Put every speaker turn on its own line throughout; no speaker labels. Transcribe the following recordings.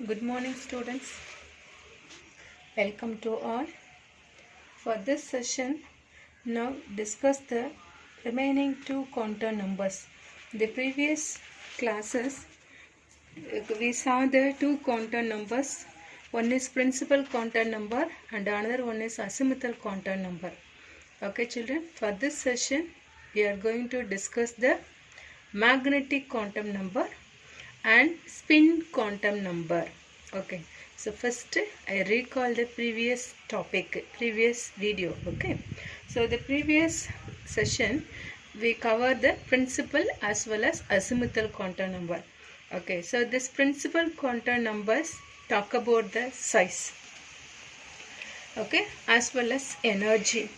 Good morning, students. Welcome to all. For this session, now discuss the remaining two quantum numbers. The previous classes, we saw the two quantum numbers. One is principal quantum number and another one is asymptotal quantum number. Okay, children. For this session, we are going to discuss the magnetic quantum number and spin quantum number. Okay, so first I recall the previous video. Okay, so the previous session we covered the principal as well as asymptotal quantum number. Okay, so this principal quantum numbers talk about the size, okay, as well as energy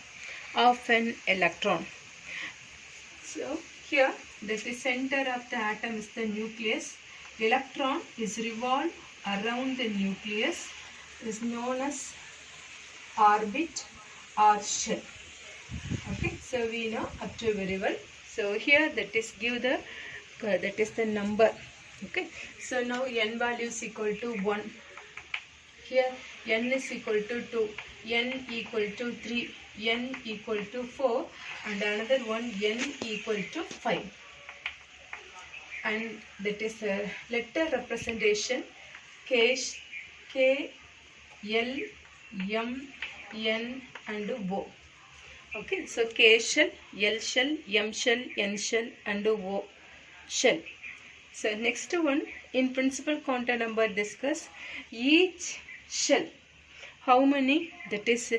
of an electron. So here the center of the atom is the nucleus. Electron is revolved around the nucleus, is known as orbit or shell. Okay, so we know up to very well. So here that is give the that is the number. Okay, so now n value is equal to 1. Here n is equal to 2, n equal to 3, n equal to 4, and another one n equal to 5. And that is a letter representation K, L, M, N and O. Okay, so K shell, L shell, M shell, N shell and O shell. So next one, in principal quantum number discuss each shell. How many, that is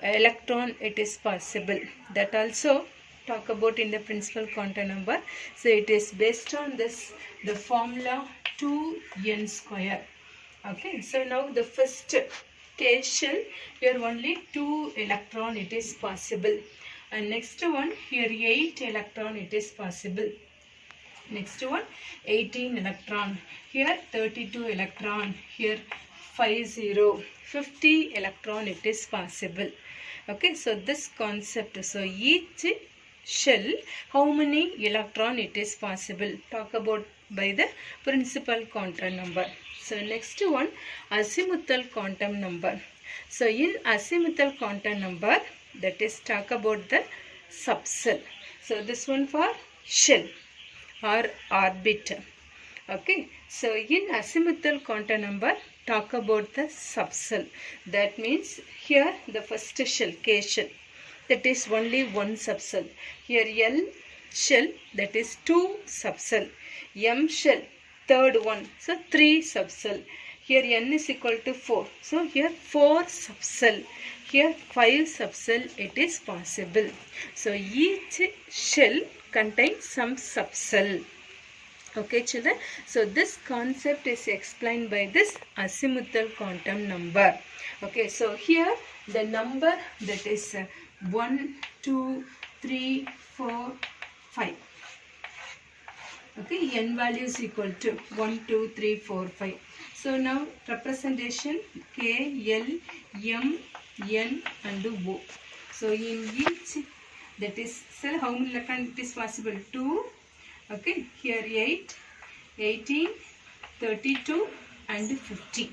electron it is possible. That also talk about in the principal quantum number. So it is based on this, the formula 2n square. Okay, so now the first K shell, here only 2 electron it is possible. And next one, here 8 electron it is possible. Next one, 18 electron. Here 32 electron. Here 50 electron it is possible. Okay, so this concept, so each shell, how many electron it is possible, talk about by the principal quantum number. So next one, asymptotal quantum number. So in asymptotal quantum number, that is talk about the subcell. So this one for shell or orbit. Okay, so in asymptotal quantum number, talk about the subcell. That means here the first shell, K shell, that is only one subcell. Here L shell, that is 2 subcell. M shell, third one, so 3 subcell. Here N is equal to 4, so here 4 subcell. Here 5 subcell it is possible. So each shell contains some subcell. Okay, children. So this concept is explained by this asymptotal quantum number. Okay, so here the number that is 1, 2, 3, 4, 5. Okay, n value is equal to 1, 2, 3, 4, 5. So now representation K, L, M, N and O. So in each, that is, so how many electrons it is possible? 2. Okay, here 8, 18, 32 and 50.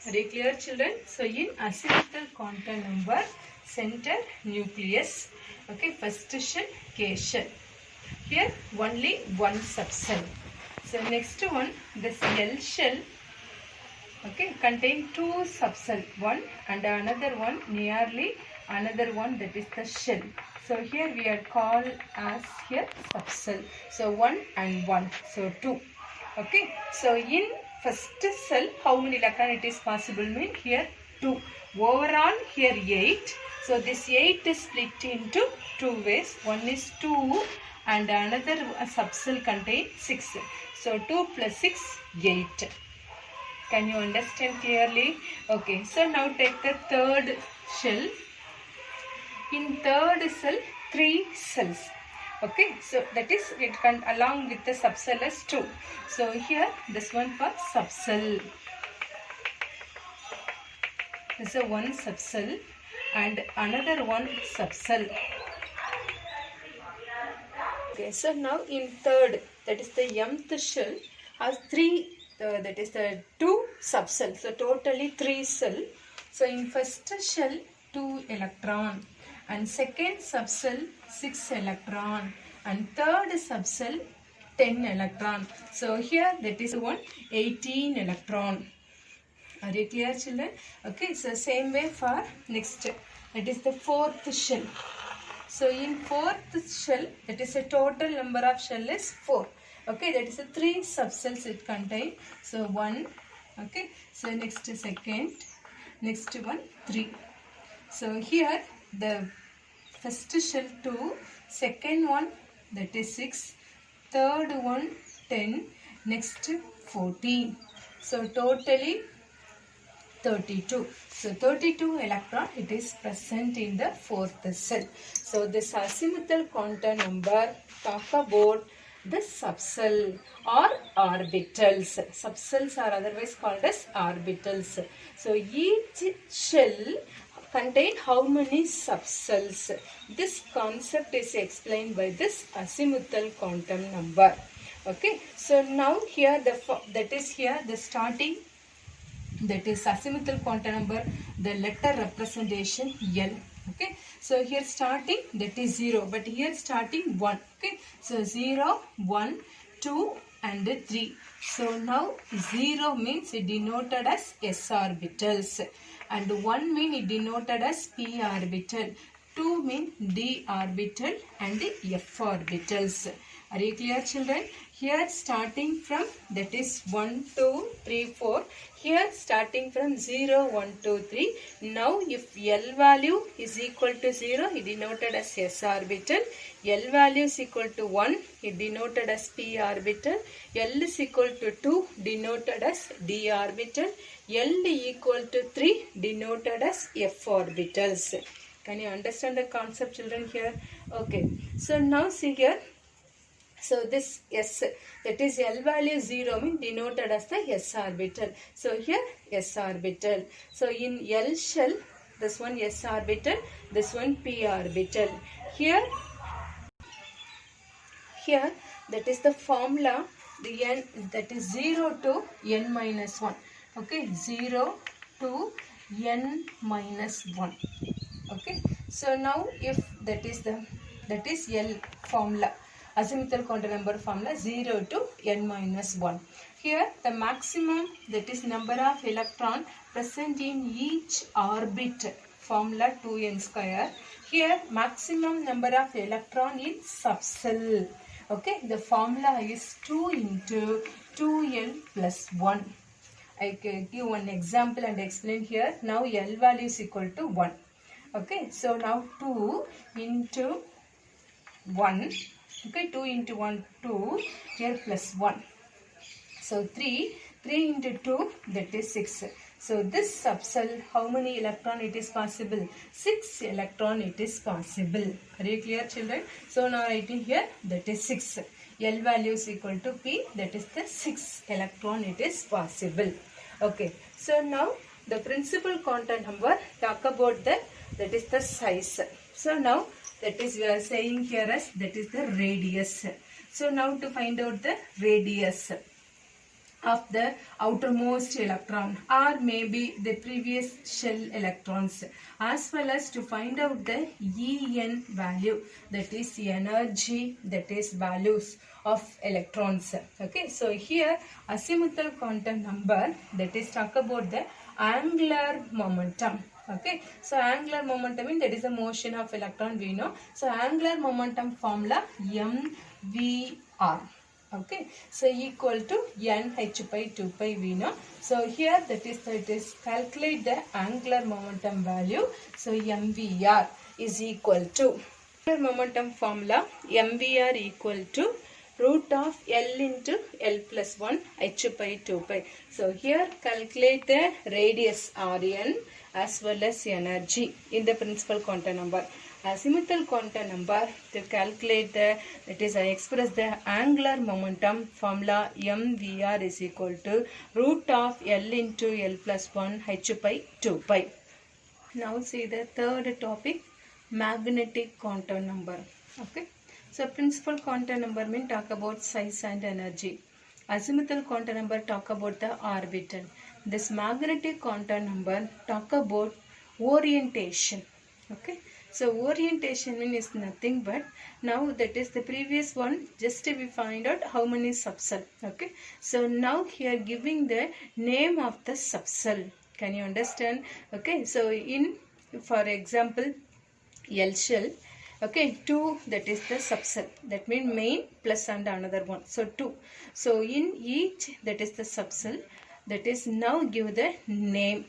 Are you clear, children? So in asymptotal quantum number, center nucleus. Okay, first shell, K shell. Here only one subcell. So next one, this L shell, okay, contain 2 subcell, one and another one, nearly another one, that is the shell. So here we are called as here subcell. So 1 and 1, so 2. Okay, so in first cell, how many electron it is possible mean here 2. Overall here 8. So this 8 is split into 2 ways. One is 2 and another subcell contain 6. So 2 plus 6, 8. Can you understand clearly? Okay, so now take the third shell. In third cell, 3 cells. Okay, so that is it can along with the subcell as 2. So here this one for subcell. This is a one subcell and another one subcell. Okay, so now in third, that is the mth shell, has 3 that is the 2 subcells. So totally 3 cells. So in first shell 2 electron and second subcell 6 electron and third subcell 10 electron. So here that is one 18 electron. Are you clear, children? Okay, so same way for next, that is the fourth shell. So in fourth shell, that is a total number of shell is 4. Okay, that is a 3 subcells it contain. So 1, okay, so next second, next one 3. So here the first shell 2, second one that is 6, third one 10, next 14. So totally 32. So 32 electron it is present in the fourth cell. So this azimuthal quantum number talk about the subcell or orbitals. Subcells are otherwise called as orbitals. So each shell contain how many subcells? This concept is explained by this azimuthal quantum number. Okay. So now here that is here the starting, that is azimuthal quantum number, the letter representation L. Okay, so here starting that is 0, but here starting 1. Okay, so 0, 1, 2 and 3. So now 0 means it denoted as s orbitals and 1 mean it denoted as p orbital, 2 mean d orbital and f orbitals. Are you clear, children? Here starting from that is 1, 2, 3, 4. Here starting from 0, 1, 2, 3. Now if L value is equal to 0, it denoted as s orbital. L value is equal to 1, it denoted as p orbital. L is equal to 2, denoted as d orbital. L equal to 3, denoted as f orbitals. Can you understand the concept, children, here? Okay. So now see here. So this S, that is L value 0 means denoted as the S orbital. So here S orbital. So in L shell, this one S orbital, this one P orbital. Here that is the formula, the N, that is 0 to N minus 1. Okay, 0 to N minus 1. Okay, so now if that is L formula, azimuthal quantum number formula 0 to n minus 1. Here the maximum, that is number of electron present in each orbit, formula 2n square. Here maximum number of electron in subcell. Okay, the formula is 2 into 2n plus 1. I can give one example and explain here. Now L value is equal to 1. Okay, so now 2 into 1. Okay, 2 into 1, 2, here plus 1. So 3 into 2, that is 6. So this subcell, how many electron it is possible? 6 electron it is possible. Are you clear, children? So now writing here, that is 6. L value is equal to P, that is the 6 electron it is possible. Okay, so now the principal quantum number talk about that is the size. So now that is we are saying here as that is the radius. So now to find out the radius of the outermost electron or maybe the previous shell electrons, as well as to find out the En value, that is energy, that is values of electrons. Okay, so here azimuthal quantum number, that is talk about the angular momentum. Okay, so angular momentum means that is the motion of electron, we know. So angular momentum formula mvr. Okay, so equal to nh by 2 pi, we know. So here that is calculate the angular momentum value. So mvr is equal to angular momentum formula mvr equal to root of L into L plus 1 h by 2 pi. So here calculate the radius Rn as well as energy in the principal quantum number. Azimuthal quantum number, to calculate the, that is I express the angular momentum formula mvr is equal to root of L into L plus 1 h by 2 pi. Now see the third topic, magnetic quantum number. Okay, so principal quantum number mean talk about size and energy. Azimuthal quantum number talk about the orbital. This magnetic quantum number talk about orientation. Okay. So orientation mean is nothing but now that is the previous one, just we find out how many subcell. Okay. So now here giving the name of the subcell. Can you understand? Okay. So in, for example, L shell. Okay, 2, that is the subcell. That means main plus and another one. So 2. So in each, that is the subcell. That is now give the name.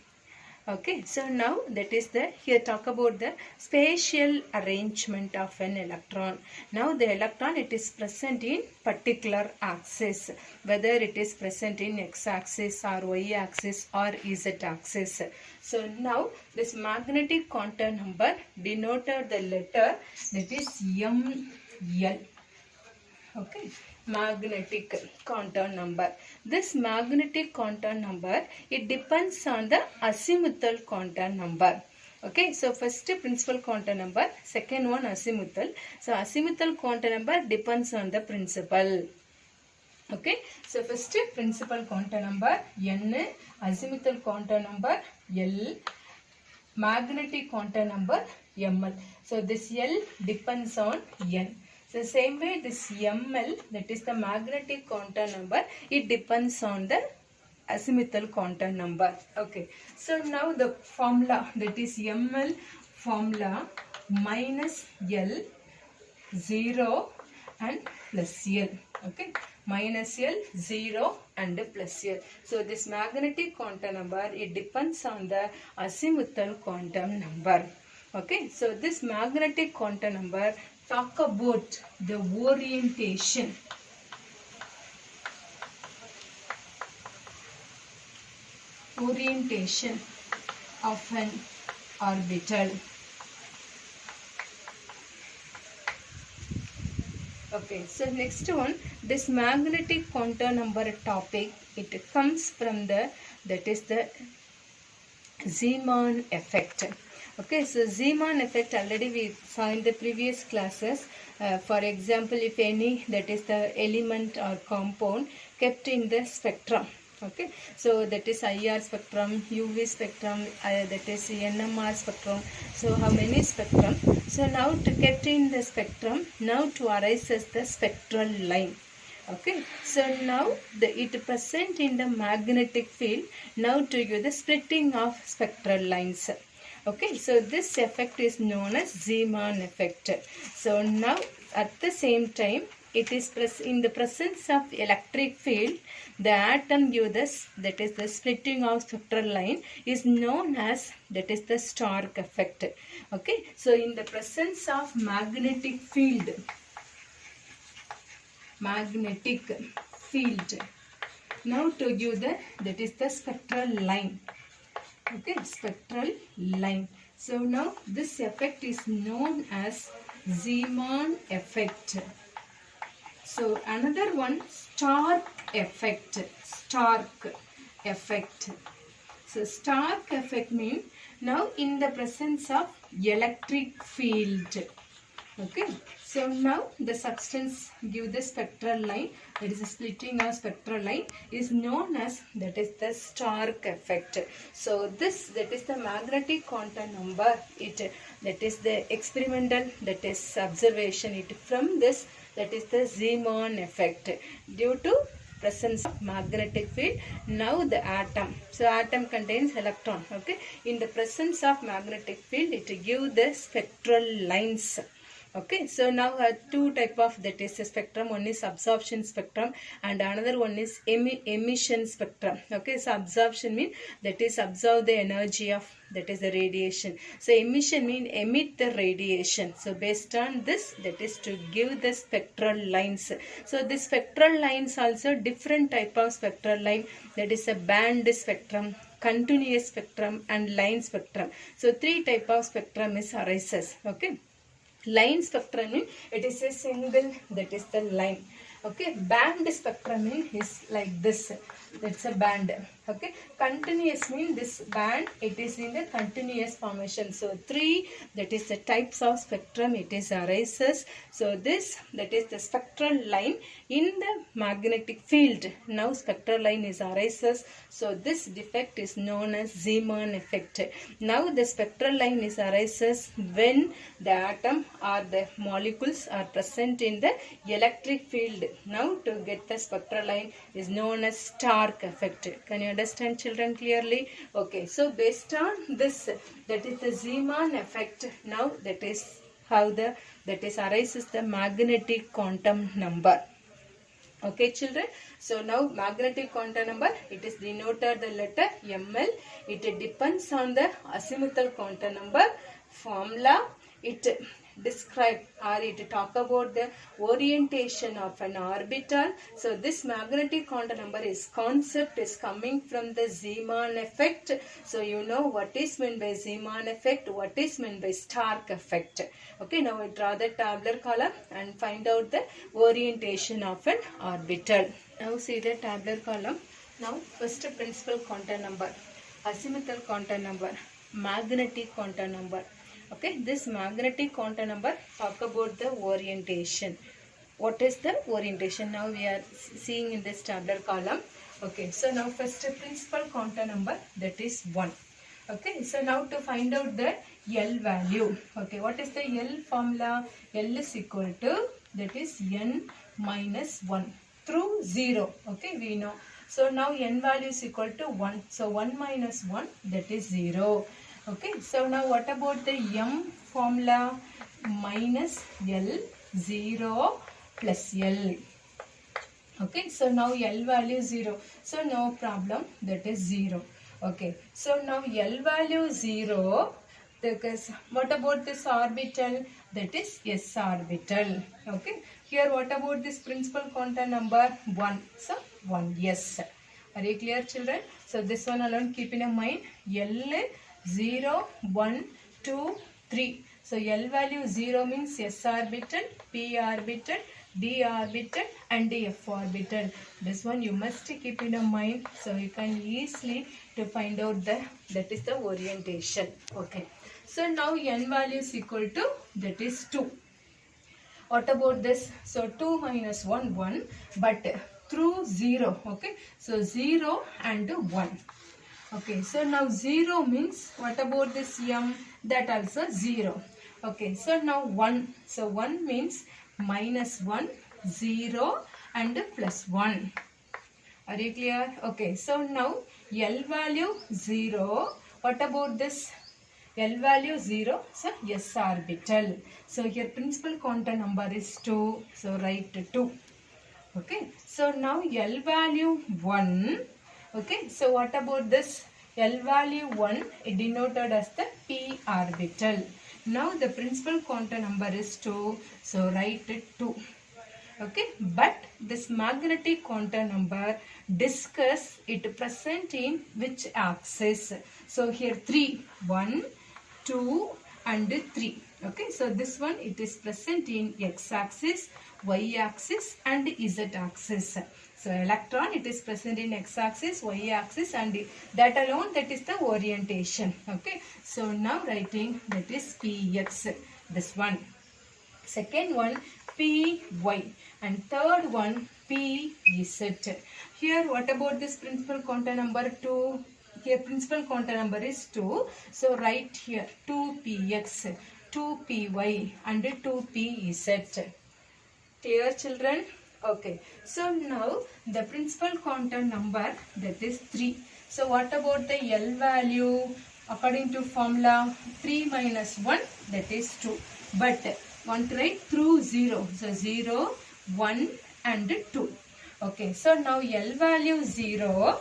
Okay, so now that is the, here talk about the spatial arrangement of an electron. Now the electron, it is present in particular axis, whether it is present in x-axis or y-axis or z-axis. So now this magnetic quantum number denoted the letter that is ML. Okay, magnetic quantum number. This magnetic quantum number, it depends on the azimuthal quantum number. Okay, so first principal quantum number, second one azimuthal. So azimuthal quantum number depends on the principal. Okay, so first principal quantum number N, azimuthal quantum number L, magnetic quantum number ML. So this L depends on N. So same way this ML, that is the magnetic quantum number, it depends on the azimuthal quantum number. Okay. So now the formula, that is ML formula minus L, 0 and plus L. Okay. Minus L, 0 and plus L. So this magnetic quantum number, it depends on the azimuthal quantum number. Okay. So this magnetic quantum number talk about the orientation. Orientation of an orbital. Okay, so next one, this magnetic quantum number topic, it comes from the, that is the Zeeman effect. Okay, so Zeeman effect already we saw in the previous classes. For example, if any, that is the element or compound kept in the spectrum. Okay, so that is IR spectrum, UV spectrum, that is NMR spectrum. So how many spectrum? So now to kept in the spectrum, now to arises the spectral line. Okay, so now it present in the magnetic field, now to give the splitting of spectral lines. Okay, so this effect is known as Zeeman effect. So now at the same time, it is in the presence of electric field, the atom give this, that is the splitting of spectral line, is known as, that is the Stark effect. Okay, so in the presence of magnetic field, now to give the, that is the spectral line. Okay, spectral line. So now this effect is known as Zeeman effect. So another one, Stark effect. Stark effect. So Stark effect means now in the presence of electric field. Okay, so now the substance give the spectral line, that is a splitting of spectral line, is known as, that is the Stark effect. So this, that is the magnetic quantum number, it, that is the experimental, that is observation, it from this, that is the Zeeman effect. Due to presence of magnetic field, now the atom, so atom contains electron. Okay, in the presence of magnetic field, it give the spectral lines. Okay, so now two type of, that is a spectrum. One is absorption spectrum and another one is emission spectrum. Okay, so absorption means that is absorb the energy of, that is the radiation. So emission means emit the radiation. So based on this, that is to give the spectral lines. So the spectral lines also different type of spectral line, that is a band spectrum, continuous spectrum and line spectrum. So three type of spectrum is arises. Okay. Line spectrum means it is a single, that is the line. Okay, band spectrum means is like this. That's a band. Okay, continuous means this band, it is in the continuous formation. So 3, that is the types of spectrum it is arises. So this, that is the spectral line in the magnetic field. Now spectral line is arises. So this defect is known as Zeeman effect. Now the spectral line is arises when the atom or the molecules are present in the electric field. Now to get the spectral line is known as Stark effect. Can you understand, children, clearly? Okay, so based on this, that is the Zeeman effect. Now that is how the, that is arises the magnetic quantum number. Okay, children. So now magnetic quantum number, it is denoted the letter ML. It depends on the azimuthal quantum number formula. It describe or it talk about the orientation of an orbital. So this magnetic quantum number is concept is coming from the Zeeman effect. So you know what is meant by Zeeman effect, what is meant by Stark effect. Okay, now I draw the tabular column and find out the orientation of an orbital. Now see the tabular column. Now first principal quantum number, azimuthal quantum number, magnetic quantum number. Okay, this magnetic quantum number talk about the orientation. What is the orientation? Now we are seeing in this tabular column. Okay, so now first principal quantum number, that is 1. Okay, so now to find out the L value. Okay, what is the L formula? L is equal to, that is n minus 1 through 0. Okay, we know. So now n value is equal to 1. So 1 minus 1, that is 0. Okay, so now what about the M formula? Minus L, 0 plus L. Okay, so now L value 0. So no problem, that is 0. Okay, so now L value 0. Because what about this orbital? That is S orbital. Okay, here what about this principal quantum number? 1. So 1 S. Are you clear, children? So this one alone keep in mind. L 0, 1, 2, 3. So L value 0 means S orbital, P orbital, D orbital and F orbital. This one you must keep in mind. So you can easily to find out the, that is the orientation. Okay. So now N value is equal to, that is 2. What about this? So 2 minus 1, 1. But through 0. Okay. So 0 and 1. Okay, so now 0 means, what about this M? That also 0. Okay, so now 1. So 1 means minus 1, 0 and plus 1. Are you clear? Okay, so now L value 0. What about this? L value 0. So S orbital. So here principal quantum number is 2. So write 2. Okay, so now L value 1. Okay, so what about this? L value 1 is denoted as the P orbital. Now the principal quantum number is 2. So write it 2. Okay, but this magnetic quantum number, discuss it present in which axis. So here 3, 1, 2 and 3. Okay, so this one it is present in X axis, Y axis and Z axis. So electron, it is present in X axis, Y axis and that alone, that is the orientation. Okay. So now writing, that is Px, this one. Second one Py and third one Pz. Here what about this principal quantum number 2? Here principal quantum number is 2. So write here 2Px, 2Py and 2Pz. Clear, children? Okay, so now the principal quantum number, that is 3. So what about the L value? According to formula, 3 minus 1, that is 2. But want to write through 0. So 0, 1 and 2. Okay, so now L value 0.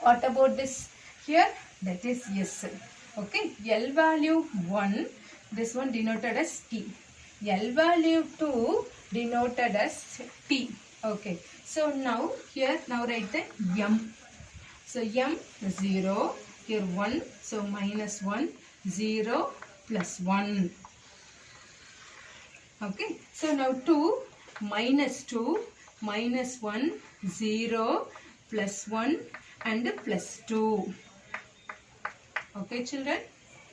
What about this? Here, that is S. Okay, L value 1, this one denoted as P. L value 2 denoted as T. Okay, so now here, now write the M. So M 0, here 1, so minus 1, 0 plus 1. Okay, so now 2, minus 1, 0 +1 and +2. Okay, children?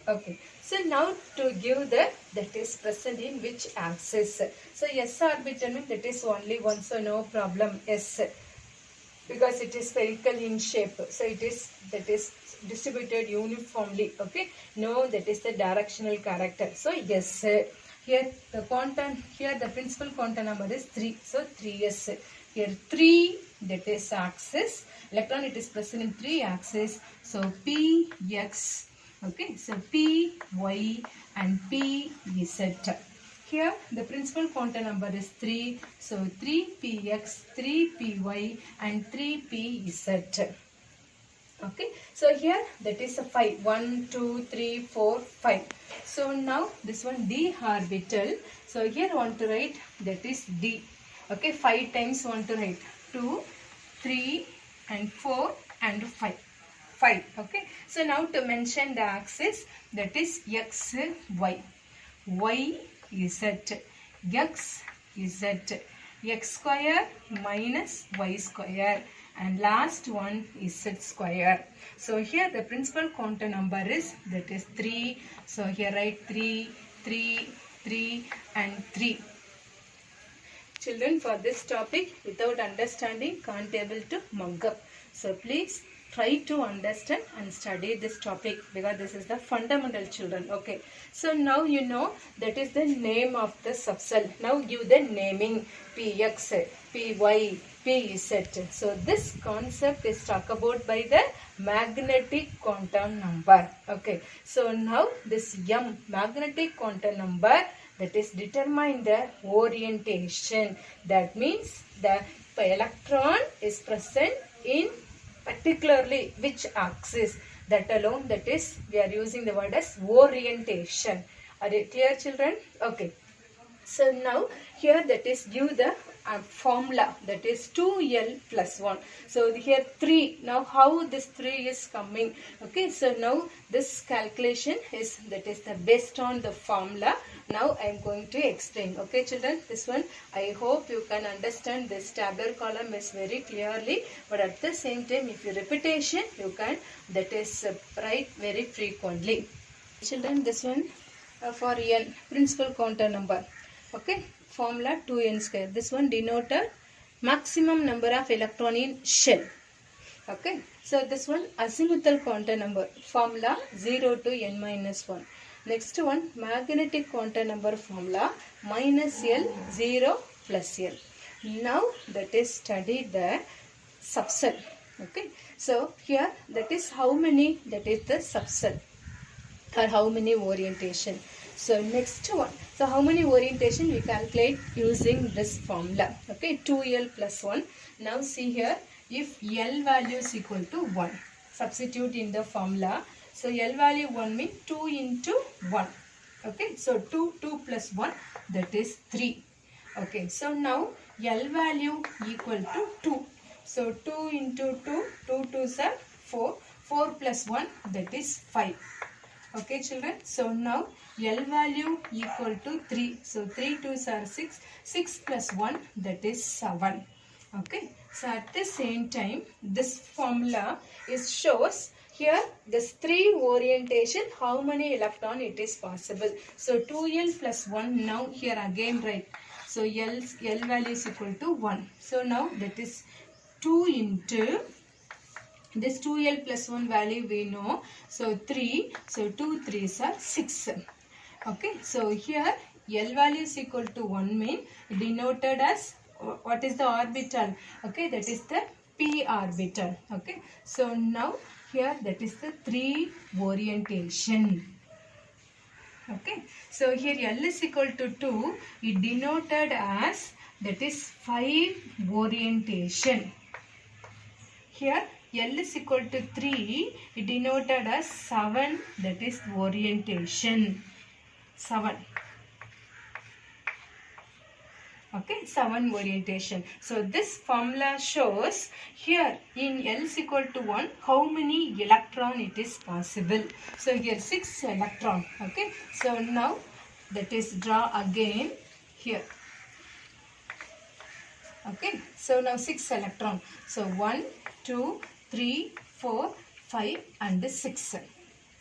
Okay. So now to give that is present in which axis. So s orbital means that is only one, so no problem. S, because it is spherical in shape, so that is distributed uniformly. Okay, no, that is the directional character. So yes, here the quantum, here the principal quantum number is 3, so 3s. Here 3, that is axis. Electron, it is present in 3 axes, so p x. Okay, so p y and p z. Here the principal quantum number is 3, so 3px, 3py and 3pz. Okay, so here that is a 5. 1, 2, 3, 4, 5. So now this one d orbital. So here I want to write that is d. Okay, 5 times want to write 2, 3 and 4 and 5. 5. Okay, so now to mention the axis, that is x, y. Y, z. X, z. X square minus y square. And last one is z square. So here the principal quantum number is, that is 3. So here write 3, 3, 3 and 3. Children, for this topic, without understanding, can't able to mug up. So please try to understand and study this topic, because this is the fundamental, children. Okay, so now you know that is the name of the subcell. Now give the naming px, py, pz. So this concept is talked about by the magnetic quantum number. Okay, so now this m, magnetic quantum number, that is determine the orientation. That means the electron is present in particularly which axis. That alone, that is we are using the word as orientation. Are you clear, children? Okay, so now here that is give the formula, that is 2l plus 1. So here 3. Now how this 3 is coming? Okay, so now this calculation is, that is the based on the formula. Now I am going to explain. Okay, children, this one I hope you can understand. This tabular column is very clearly, but at the same time if you repetition you can, that is write very frequently. Children, this one for n, principal quantum number. Okay, formula 2n square. This one denoted maximum number of electron in shell. Okay, so this one azimuthal quantum number, formula 0 to n minus 1. Next one magnetic quantum number formula minus L, 0 plus L. Now that is study the subcell. Okay, so here that is how many, that is the subcell, or how many orientation. So next one, so how many orientation we calculate using this formula. Okay, 2l plus 1. Now see here, if L value is equal to 1, substitute in the formula. So L value 1 means 2 into 1. Okay, so 2 plus 1, that is 3. Okay, so now L value equal to 2. So 2 into 2, 2 2s are 4. 4 plus 1, that is 5. Okay, children, so now L value equal to 3. So 3 2s are 6. 6 plus 1, that is 7. Okay, so at the same time this formula is shows here this 3 orientation, how many electron it is possible. So 2l plus 1, now here again write. So L value is equal to 1. So now that is 2 into this 2l plus 1 value we know. So 3. So 2 3s are 6. Okay. So here L value is equal to 1 mean denoted as what is the orbital? Okay. That is the p orbital. Okay. So now here that is the 3 orientation. Okay. So here L is equal to 2. It denoted as that is 5 orientation. Here L is equal to 3, it denoted as 7, that is orientation. 7. Okay, 7 orientation. So this formula shows here in L is equal to 1, how many electron it is possible. So here 6 electron. Okay, so now that is draw again here. Okay, so now 6 electron. So 1, 2, 3, 4, 5 and 6.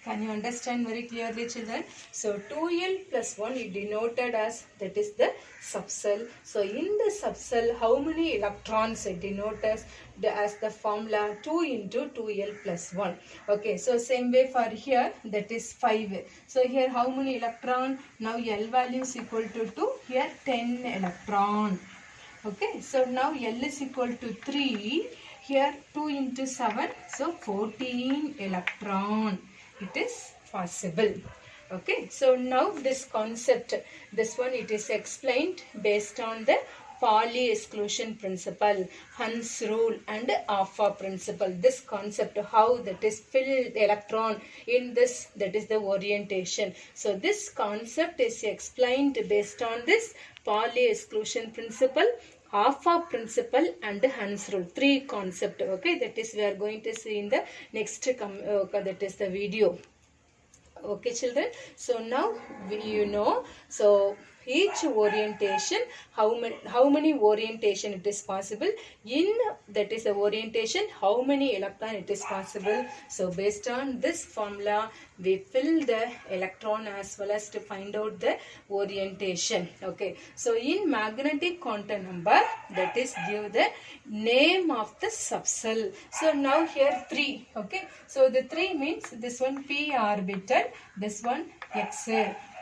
Can you understand very clearly, children? So 2L plus 1 is denoted as, that is the subcell. So in the subcell, how many electrons it denotes as the formula 2 into 2L plus 1. Okay, so same way for here, that is 5. So here how many electron? Now L value is equal to 2. Here 10 electron. Okay, so now L is equal to 3. Here 2 into 7, so 14 electron. It is possible. Okay, so now this concept, this one it is explained based on the Pauli exclusion principle, Hund's rule and alpha principle. This concept, how that is filled electron in this, that is the orientation. So this concept is explained based on this Pauli exclusion principle, alpha principle and Hund's rule. 3 concept. Okay, that is we are going to see in the next that is the video. Okay, children. So now you know. So each orientation, how many orientation it is possible in, that is the orientation, how many electron it is possible. So based on this formula we fill the electron as well as to find out the orientation. Okay, so in magnetic quantum number, that is give the name of the subcell. So now here 3. Okay, so the 3 means this one p orbital, this one x,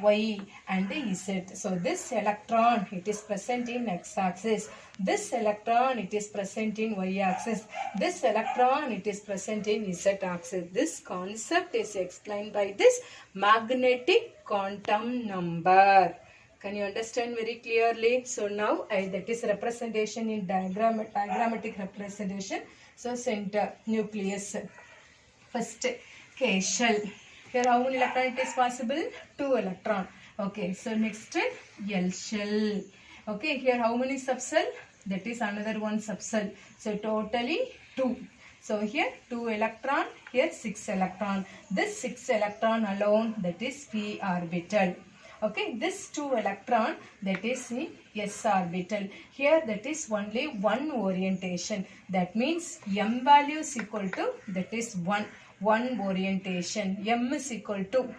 y and z. So this electron it is present in x-axis, this electron it is present in y-axis, this electron it is present in z-axis. This concept is explained by this magnetic quantum number. Can you understand very clearly? So now that is representation in diagrammatic representation. So center, nucleus, first K shell. Here how many electron it is possible? 2 electron. Okay, so next L shell. Okay, here how many subcell? That is another one subcell. So totally 2. So here 2 electron, here 6 electron. This 6 electron alone, that is p orbital. Okay, this 2 electron, that is in s orbital. Here that is only one orientation. That means m value is equal to, that is 1 orientation. M is equal to,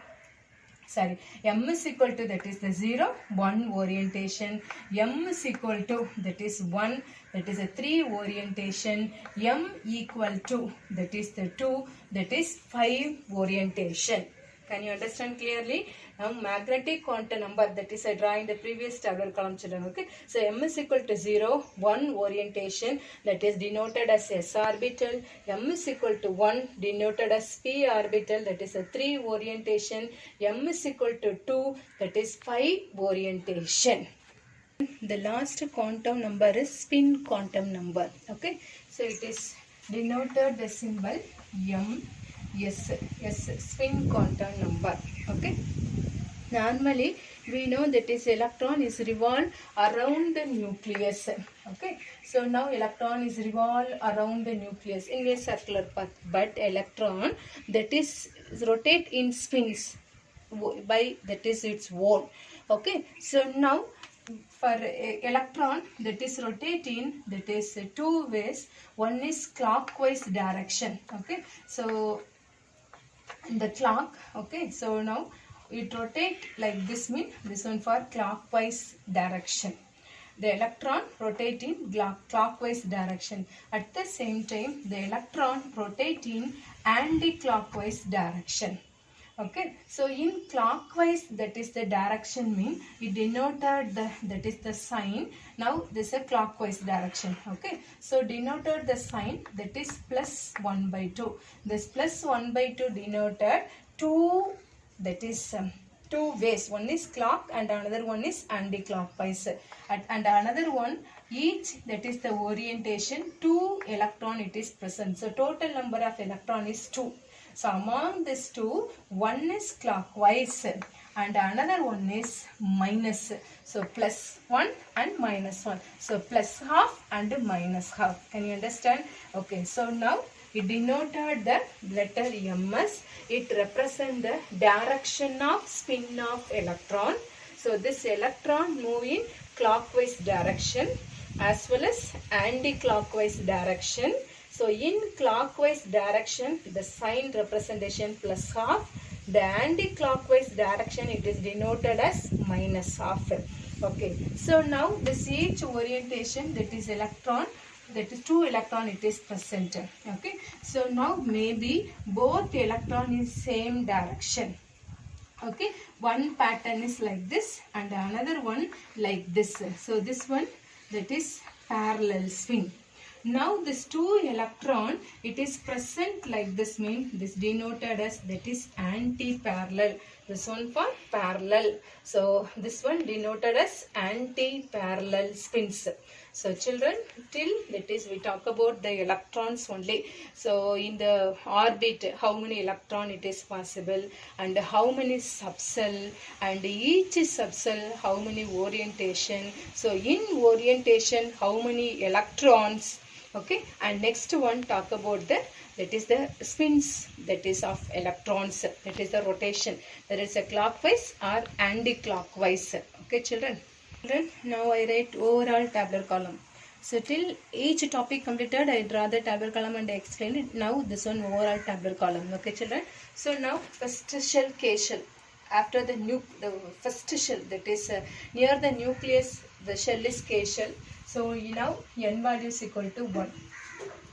m is equal to, that is the 0, 1 orientation. M is equal to, that is 1, that is a 3 orientation. M equal to, that is the 2, that is 5 orientation. Can you understand clearly? Now magnetic quantum number, that is I draw in the previous tabular column, children. Okay, so m is equal to 0, 1 orientation, that is denoted as s orbital. M is equal to 1, denoted as p orbital, that is a 3 orientation. M is equal to 2, that is 5 orientation. The last quantum number is spin quantum number. Okay, so it is denoted the symbol m. Yes, spin quantum number. Okay, normally we know that is electron is revolved around the nucleus. Okay, so now electron is revolved around the nucleus in a circular path, but electron that is rotate in spins by, that is its own. Okay, so now for electron that is rotating, that is 2 ways. One is clockwise direction. Okay, so the clock. Okay, so now it rotate like this, mean this one for clockwise direction. The electron rotate in clockwise direction. At the same time the electron rotate in anti-clockwise direction. Okay, so in clockwise, that is the direction, mean it denoted the, that is the sign. Now this is a clockwise direction. Okay, so denoted the sign, that is plus 1 by 2. This plus 1 by 2 denoted 2, that is 2 ways. One is clock and another one is anti-clockwise. And another one, each, that is the orientation, 2 electron it is present. So total number of electron is 2. So among these 2, one is clockwise and another one is minus. So plus 1 and minus 1. So plus half and minus half. Can you understand? Okay, so now it denoted the letter ms. It represents the direction of spin of electron. So this electron move in clockwise direction as well as anti-clockwise direction. So in clockwise direction, the sign representation plus half. The anti-clockwise direction, it is denoted as minus half. Okay. So now this each orientation, that is electron, that is 2 electron, it is present. Okay. So now maybe both electron is same direction. Okay, one pattern is like this and another one like this. So this one, that is parallel swing. Now this 2 electron, it is present like this, means this denoted as, that is anti-parallel. This one for parallel. So this one denoted as anti-parallel spins. So children, till that is we talk about the electrons only. So in the orbit, how many electron it is possible, and how many subcell, and each subcell how many orientation. So in orientation, how many electrons. Okay, and next one talk about the, that is the spins, that is of electrons, that is the rotation, that is a clockwise or anti-clockwise. Okay children. Now I write overall tabular column. So till each topic completed, I draw the tabular column and I explain it. Now this one overall tabular column. Okay children. So now first shell, K shell. After the first shell, that is near the nucleus, the shell is K shell. So now n value is equal to 1.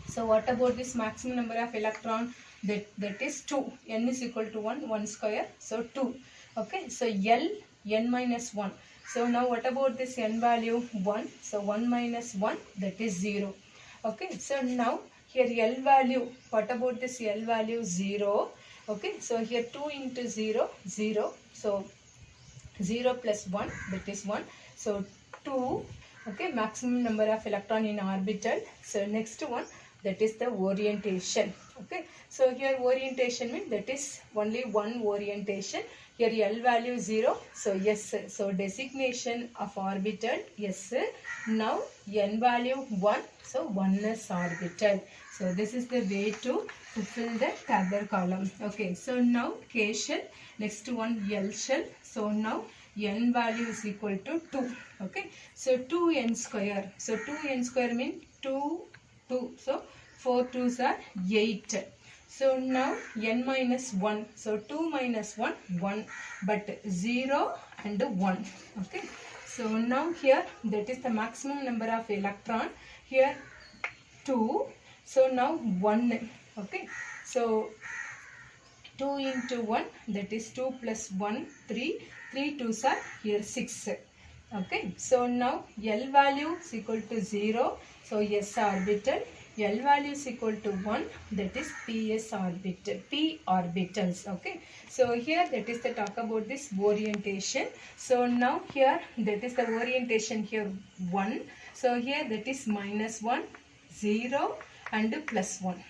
So what about this maximum number of electron? That is 2. N is equal to 1, 1 square. So 2. Okay. So L, n minus 1. So now what about this n value? 1. So 1 minus 1, that is 0. Okay. So now here L value, what about this L value? 0. Okay. So here 2 into 0, 0. So 0 plus 1, that is 1. So 2. Okay. Maximum number of electron in orbital. So next one, that is the orientation. Okay. So here orientation means that is only one orientation. Here L value 0. So yes. So designation of orbital, yes. Now n value 1. So 1 is orbital. So this is the way to fill the tabular column. Okay. So now K shell. Next one L shell. So now n value is equal to 2. Okay. So 2n square. So 2n square means 2, 2. So 4 2s are 8. So now n minus 1. So 2 minus 1, 1. But 0 and 1. Okay. So now here, that is the maximum number of electron. Here 2. So now 1. Okay. So 2 into 1, that is 2 plus 1, 3. 3 2s are here 6. Okay. So now L value is equal to 0. So S orbital. L value is equal to 1, that is PS orbital, P orbitals. Okay. So here that is the talk about this orientation. So now here that is the orientation here 1. So here that is minus 1, 0 and plus 1.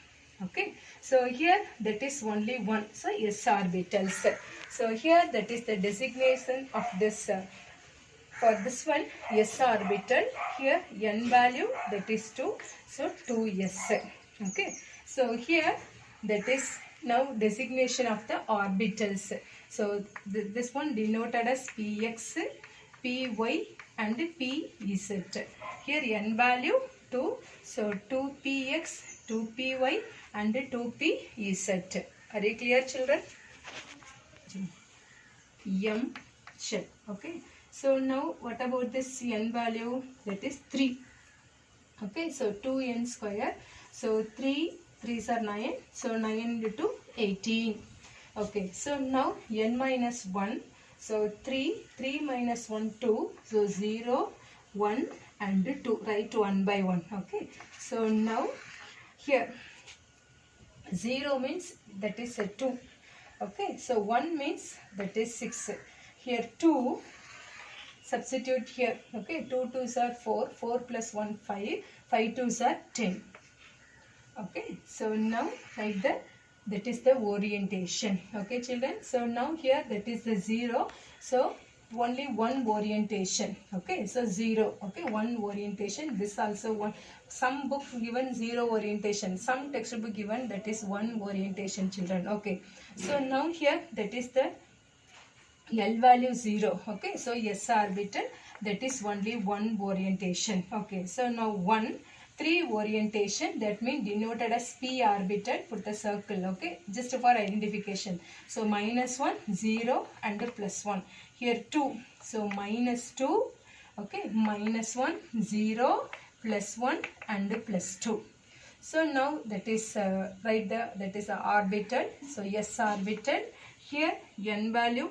Okay. So here that is only 1. So S orbitals. So here that is the designation of this. For this one, S orbital, here n value, that is 2, so 2s. Okay. So here that is now designation of the orbitals. So this one denoted as Px, Py and Pz. Here n value 2, so 2Px, 2Py and 2Pz. Are you clear children? M shell. Okay. So now what about this n value? That is 3. Okay. So 2n square. So 3 3s are 9. So 9 into 2, 18. Okay. So now n minus 1. So 3 minus 1, 2. So 0, 1 and 2. Write 1 by 1. Okay. So now here 0 means that is a 2. Okay. So 1 means that is 6. Here 2. Substitute here. Okay. 2 2s are 4. 4 plus 1, 5. 5 2s are 10. Okay. So now like that is the orientation. Okay children. So now here that is the 0. So only one orientation. Okay. So 0. Okay. One orientation. This also one. Some book given 0 orientation. Some textbook given that is 1 orientation children. Okay. So now here that is the L value 0. Okay. So S orbital, that is only one orientation. Okay. So now 1 3 orientation, that means denoted as p orbital, put the circle, okay, just for identification. So minus 1, 0 and plus 1. Here 2, so minus 2, okay, minus 1, 0, plus 1 and plus 2. So now that is that is a orbital. So s orbital. Here n value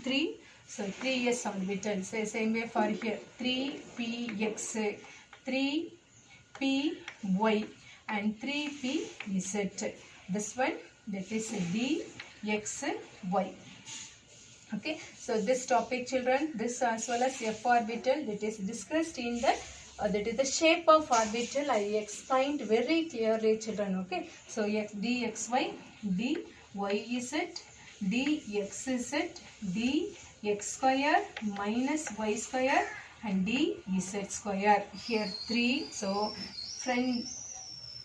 3. So 3s orbital. So same way for here 3px, 3py and 3pz. This one, that is dxy. Okay, so this topic, children, this as well as f orbital, that is discussed in the that is the shape of orbital. I explained very clearly, children. Okay, so dxy, dyz, dxz, dx square minus y square and dz square. Here 3, so friend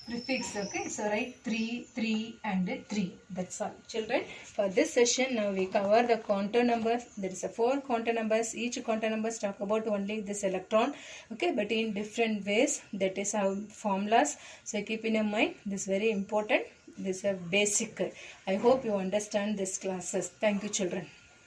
prefix, okay, so write 3, 3 and 3. That's all, children. For this session, now we cover the quantum numbers. There is a 4 quantum numbers. Each quantum numbers talk about only this electron, okay, but in different ways. That is our formulas. So keep in your mind, this is very important. This is a basic. I hope you understand this classes. Thank you, children.